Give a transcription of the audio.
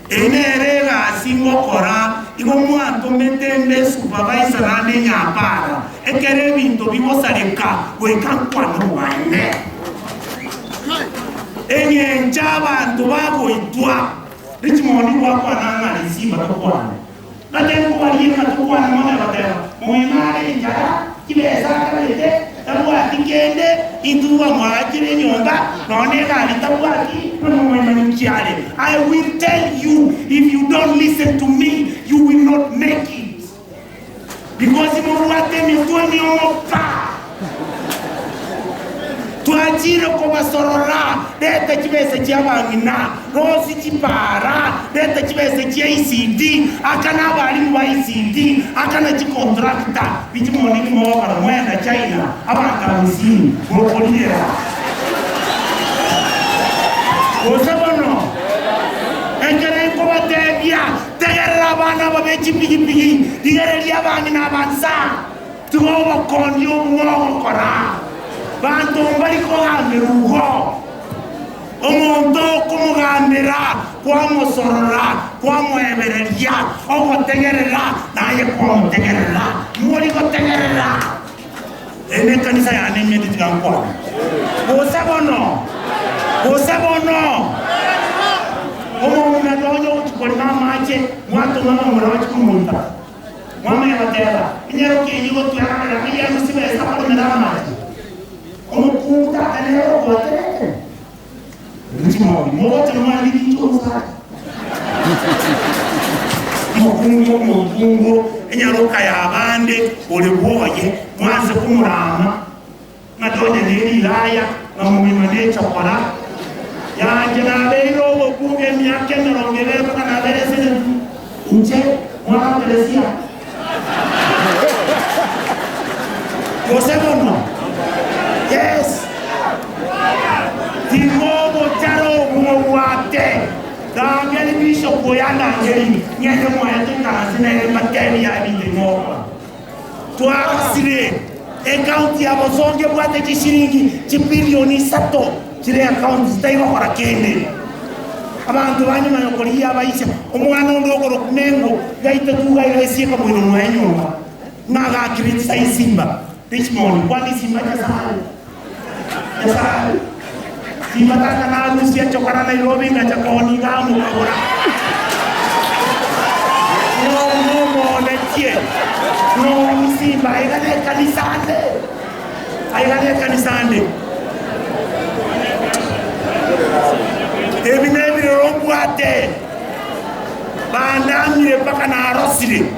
enerega singo kora igo mwanto metembe supervisor nane nyapara ekere bintu bibosareka wekankwana wane enyenja abantu bagoitwa richimoni wakwana ngalisiba tokwana natengo balima tokwana mwana batera muimare njara kibeza kalete tabwati kende induwa mwajire nyonga noneka alitabwati mumemanikiale. I will tell you, if you don't listen to me, you will not make it, because imuruate mitoni opa tuajire ko basorora dete kibese cyabangina rosi kipara dete kibese cyICD akana bali mu ICD akana kikontracta bijimoni mo bara mwenda China abaka musini ngokolira osabono engere ko batebya tegera bana babechi pigi digere lyabangina abanza tuwo kondi umwo kora bantu bari kugambira uho umuntu kumugambira kwamusorora kwamwebererya ogotegerera naye kwamutegerera muri gotegerera ene kanisa yane nyedi tikankwa bosabono omuntu ndonyo uchikolina mache mwato mama murawachi kumunta mama yabatera inyero kinyigo tuyana ya musibesa kwa mache omukunta anero bote ritimo moto mali kintoza mukungo enyaroka yabande ole boye mwanze kumurama ngadone nelilaya ngamumima nechokora yanje nabeiro obuge myake narongere kana berese nje mwana teresia Josebono. Yes. Timobo charo muwate. Dangeli bishop boyana ngeli. Nyene moya tukasi na materi ya bindimo. Twasire. Account ya bosonge bwate chishiringi chipilioni sato. Chire account zitaiwa kwa kende. Abantu banyuma yokoliya abayisha. Omwana ndogoro kumengo gaita tuga ilesi kwa mwino mwenyo. Naga kirisa isimba. This morning, what is Simba Jasal? Jasal. Simba Tana Lucia Chokara Nairobi, Nachakoni, Gamu. No more, let's hear. No, Simba, I got a Canisande. Every name, Robuate. Bandam, Pakana Rossi.